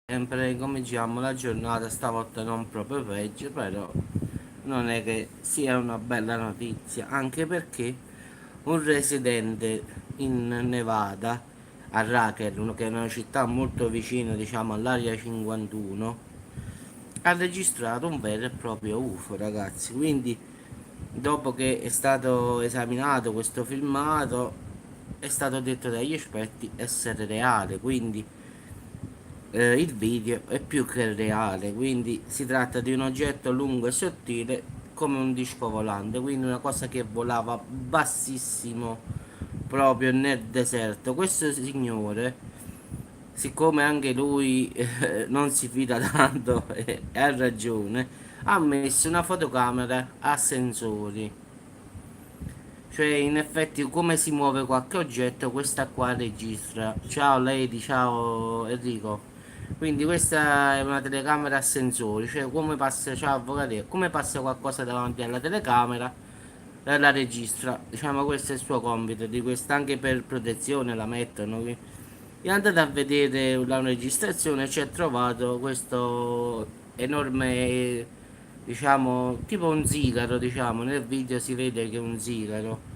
Sempre come diciamo la giornata stavolta non proprio peggio, però non è che sia una bella notizia, anche perché un residente in Nevada, a Rackham, che è una città molto vicina diciamo all'area 51, ha registrato un vero e proprio UFO, ragazzi. Quindi dopo che è stato esaminato questo filmato è stato detto dagli esperti essere reale, quindi il video è più che reale, quindi si tratta di un oggetto lungo e sottile come un disco volante, quindi una cosa che volava bassissimo proprio nel deserto. Questo signore, siccome anche lui non si fida tanto e ha ragione, ha messo una fotocamera a sensori. Cioè, in effetti, come si muove qualche oggetto, questa qua registra. Ciao Lady, ciao Enrico. Quindi questa è una telecamera a sensori, cioè come passa, ciao avvocato, come passa qualcosa davanti alla telecamera la registra. Diciamo questo è il suo compito, di questa anche per protezione la mettono. È andato a vedere la registrazione e ci ha trovato questo enorme, diciamo, tipo un sigaro, diciamo, nel video si vede che è un sigaro.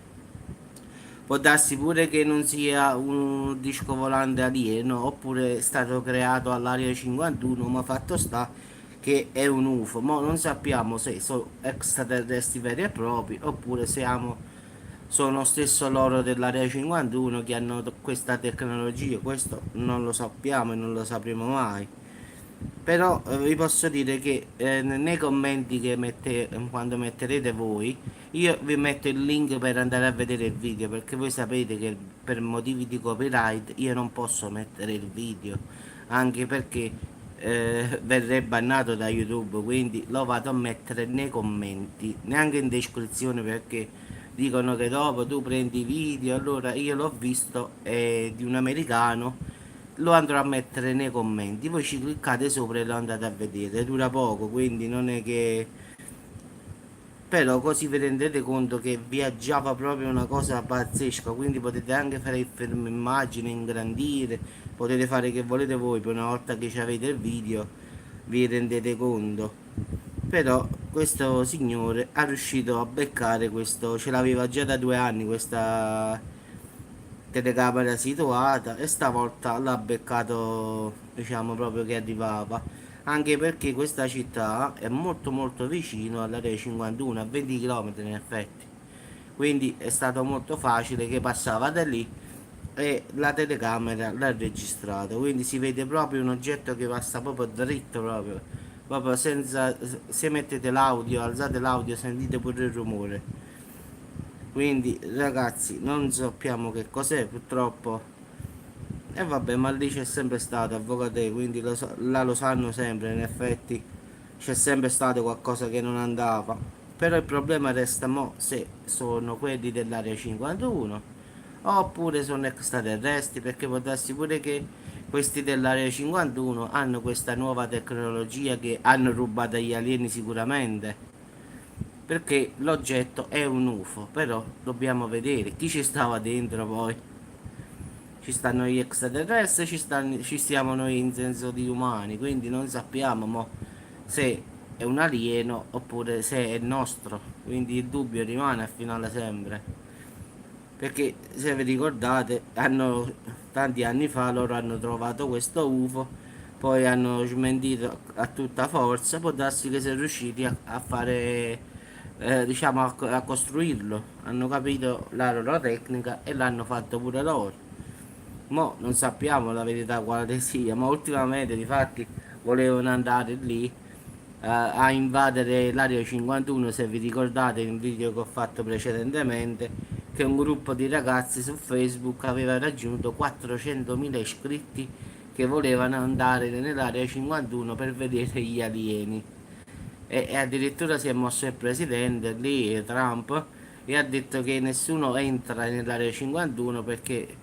Può darsi pure che non sia un disco volante alieno, oppure è stato creato all'area 51, ma fatto sta che è un UFO. Ma non sappiamo se sono extraterrestri veri e propri, oppure sono stesso loro dell'area 51 che hanno questa tecnologia. Questo non lo sappiamo e non lo sapremo mai. Però vi posso dire che nei commenti che quando metterete voi, io vi metto il link per andare a vedere il video, perché voi sapete che per motivi di copyright io non posso mettere il video, anche perché verrei bannato da YouTube, quindi lo vado a mettere nei commenti, neanche in descrizione, perché dicono che dopo tu prendi i video. Allora io l'ho visto, è di un americano, lo andrò a mettere nei commenti, voi ci cliccate sopra e lo andate a vedere, dura poco, quindi non è che, però così vi rendete conto che viaggiava proprio una cosa pazzesca, quindi potete anche fare il fermo immagine, ingrandire, potete fare che volete voi, poi una volta che ci avete il video vi rendete conto. Però questo signore è riuscito a beccare questo, ce l'aveva già da 2 anni questa telecamera situata, e stavolta l'ha beccato, diciamo, proprio che arrivava, anche perché questa città è molto molto vicino all'area 51, a 20 km in effetti, quindi è stato molto facile che passava da lì e la telecamera l'ha registrato, quindi si vede proprio un oggetto che passa proprio dritto, proprio senza, se mettete l'audio, alzate l'audio, sentite pure il rumore. Quindi ragazzi, non sappiamo che cos'è purtroppo. E vabbè, ma lì c'è sempre stato avvocato, quindi là lo sanno sempre, in effetti c'è sempre stato qualcosa che non andava. Però il problema resta mo se sono quelli dell'area 51 oppure sono extraterrestri, perché può darsi pure che questi dell'area 51 hanno questa nuova tecnologia che hanno rubato agli alieni sicuramente, perché l'oggetto è un UFO, però dobbiamo vedere chi ci stava dentro poi. Ci stanno gli extraterrestri, ci stiamo noi in senso di umani, quindi non sappiamo mo se è un alieno oppure se è nostro, quindi il dubbio rimane al finale sempre. Perché se vi ricordate, tanti anni fa loro hanno trovato questo UFO, poi hanno smentito a tutta forza, può darsi che siano riusciti a fare, diciamo, a costruirlo, hanno capito la loro tecnica e l'hanno fatto pure loro. Mo non sappiamo la verità quale sia, ma ultimamente difatti volevano andare lì a invadere l'area 51, se vi ricordate in un video che ho fatto precedentemente, che un gruppo di ragazzi su Facebook aveva raggiunto 400.000 iscritti che volevano andare nell'area 51 per vedere gli alieni. E addirittura si è mosso il presidente lì, Trump, e ha detto che nessuno entra nell'area 51 perché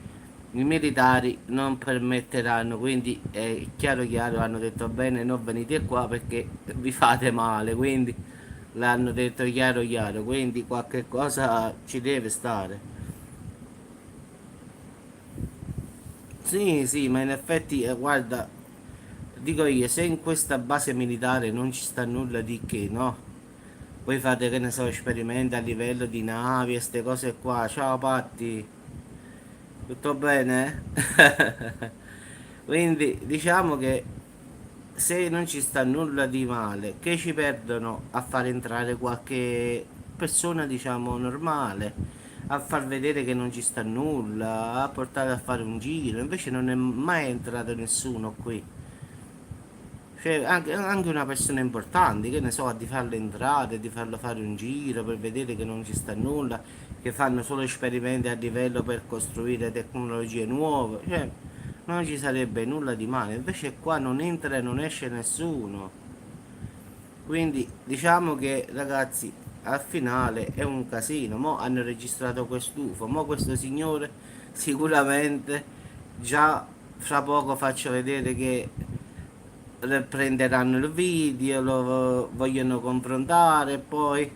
i militari non permetteranno, quindi è chiaro chiaro, hanno detto bene non venite qua perché vi fate male, quindi l'hanno detto chiaro chiaro, quindi qualche cosa ci deve stare. Sì, sì, ma in effetti, guarda, dico io, se in questa base militare non ci sta nulla di che, no? Voi fate, che ne so, esperimenti a livello di navi e ste cose qua. Ciao Patti, tutto bene? Quindi diciamo che se non ci sta nulla di male, che ci perdono a far entrare qualche persona, diciamo, normale, a far vedere che non ci sta nulla, a portare a fare un giro, invece non è mai entrato nessuno qui. Cioè, anche una persona importante, che ne so, di farlo entrare, di farlo fare un giro per vedere che non ci sta nulla, che fanno solo esperimenti a livello per costruire tecnologie nuove, cioè non ci sarebbe nulla di male, invece qua non entra e non esce nessuno. Quindi diciamo che ragazzi, al finale è un casino. Mo hanno registrato quest'UFO, mo questo signore sicuramente già fra poco faccio vedere che prenderanno il video, lo vogliono confrontare, poi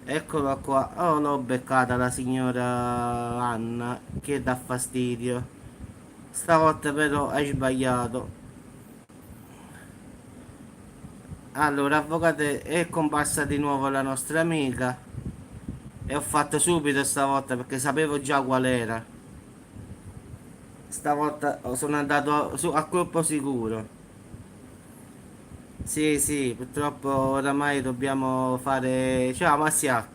eccola qua. Oh, l'ho beccata la signora Anna che dà fastidio. Stavolta però hai sbagliato. Allora, avvocate, è comparsa di nuovo la nostra amica e ho fatto subito stavolta perché sapevo già qual era. Stavolta sono andato a colpo sicuro. Sì, sì, purtroppo oramai dobbiamo fare. Ciao Massiak.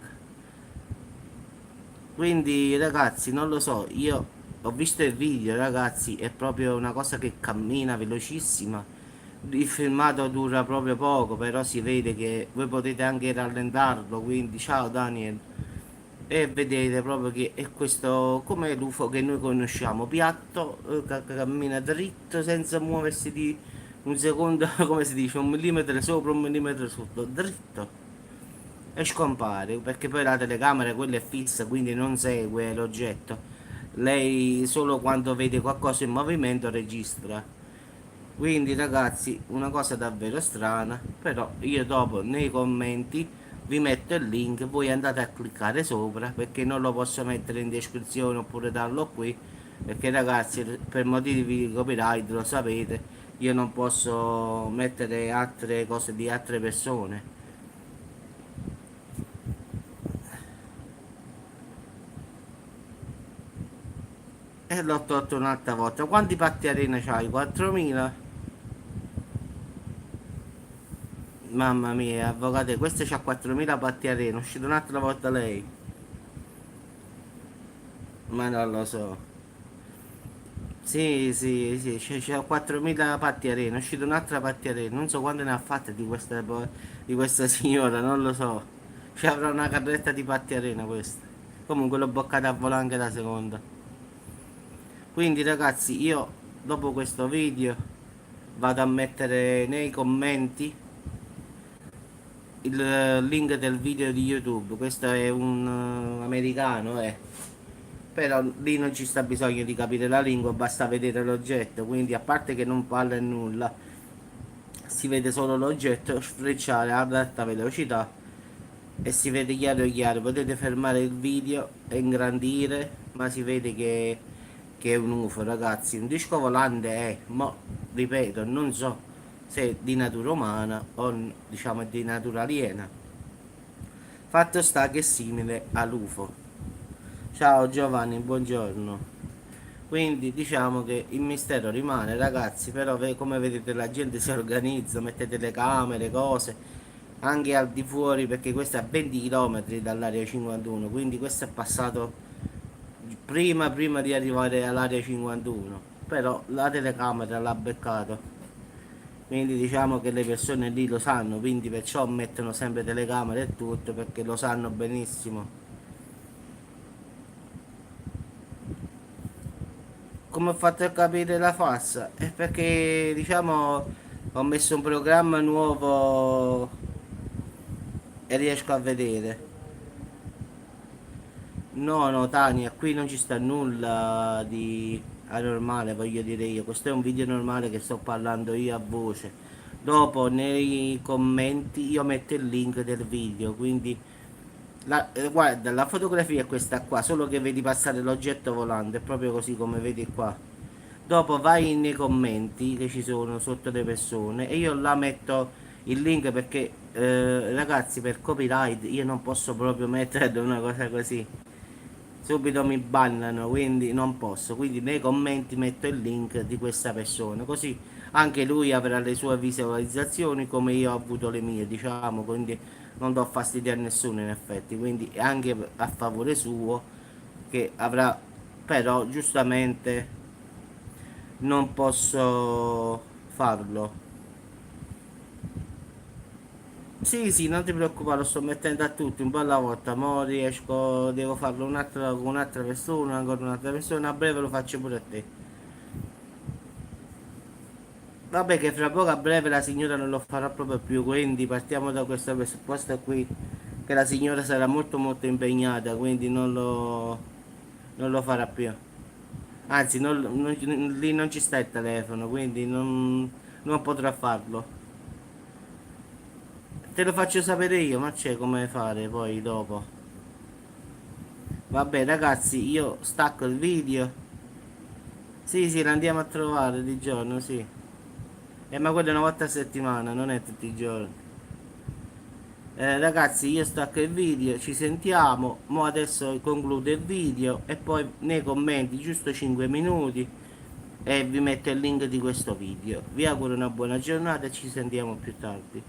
Quindi ragazzi, non lo so, io ho visto il video, ragazzi, è proprio una cosa che cammina velocissima. Il filmato dura proprio poco, però si vede che voi potete anche rallentarlo, quindi ciao Daniel. E vedete proprio che è questo, come l'UFO che noi conosciamo, piatto, cammina dritto senza muoversi di un secondo, come si dice, un millimetro sopra, un millimetro sotto, dritto e scompare perché poi la telecamera quella è fissa, quindi non segue l'oggetto. Lei solo quando vede qualcosa in movimento registra. Quindi ragazzi, una cosa davvero strana, però io dopo nei commenti vi metto il link, voi andate a cliccare sopra perché non lo posso mettere in descrizione oppure darlo qui, perché ragazzi per motivi di copyright lo sapete, io non posso mettere altre cose di altre persone. E l'ho tolto un'altra volta. Quanti patti arena c'hai? 4.000? Mamma mia, avvocate, questo c'ha 4.000 patti arena. È uscito un'altra volta lei. Ma non lo so. Sì, sì, sì, c'ha 4.000 patti arena. È uscita un'altra patti arena. Non so quante ne ha fatte di questa signora, non lo so. Ci avrà una carretta di patti arena questa. Comunque l'ho boccata a volare anche la seconda. Quindi ragazzi, io dopo questo video vado a mettere nei commenti il link del video di YouTube. Questo è un americano, però lì non ci sta bisogno di capire la lingua, basta vedere l'oggetto. Quindi a parte che non parla nulla, si vede solo l'oggetto sfrecciare ad alta velocità e si vede chiaro chiaro. Potete fermare il video e ingrandire, ma si vede che è un UFO, ragazzi. Un disco volante è, ma ripeto, non so se è di natura umana o diciamo di natura aliena. Fatto sta che è simile all'UFO. Ciao Giovanni, buongiorno. Quindi diciamo che il mistero rimane, ragazzi, però come vedete la gente si organizza, mette telecamere, cose, anche al di fuori, perché questo è a 20 km dall'area 51, quindi questo è passato prima di arrivare all'area 51, però la telecamera l'ha beccato. Quindi diciamo che le persone lì lo sanno, quindi perciò mettono sempre telecamere e tutto, perché lo sanno benissimo. Come ho fatto a capire la farsa? È perché diciamo ho messo un programma nuovo e riesco a vedere. No, no, Tania, qui non ci sta nulla di anormale, voglio dire io. Questo è un video normale che sto parlando io a voce. Dopo nei commenti io metto il link del video, quindi Guarda, la fotografia è questa qua, solo che vedi passare l'oggetto volante, è proprio così come vedi qua. Dopo vai nei commenti che ci sono sotto le persone e io là metto il link perché ragazzi, per copyright io non posso proprio mettere una cosa così. Subito mi bannano, quindi non posso. Quindi nei commenti metto il link di questa persona, così anche lui avrà le sue visualizzazioni come io ho avuto le mie, diciamo, quindi non do fastidio a nessuno in effetti, quindi è anche a favore suo che avrà, però giustamente non posso farlo. Sì, sì, non ti preoccupare, lo sto mettendo a tutti un po' alla volta, mo riesco, devo farlo un'altra con un'altra persona, ancora un'altra persona, a breve lo faccio pure a te. Vabbè che fra poco a breve la signora non lo farà proprio più, quindi partiamo da questo presupposto qui, che la signora sarà molto molto impegnata, quindi non lo farà più. Anzi, lì non ci sta il telefono, quindi non potrà farlo. Te lo faccio sapere io, ma c'è come fare poi dopo. Vabbè ragazzi, io stacco il video. Sì, sì, lo andiamo a trovare di giorno, sì. Ma quello è una volta a settimana, non è tutti i giorni. Ragazzi, io stacco il video, ci sentiamo. Mo adesso concludo il video e poi nei commenti, giusto 5 minuti, e vi metto il link di questo video. Vi auguro una buona giornata e ci sentiamo più tardi.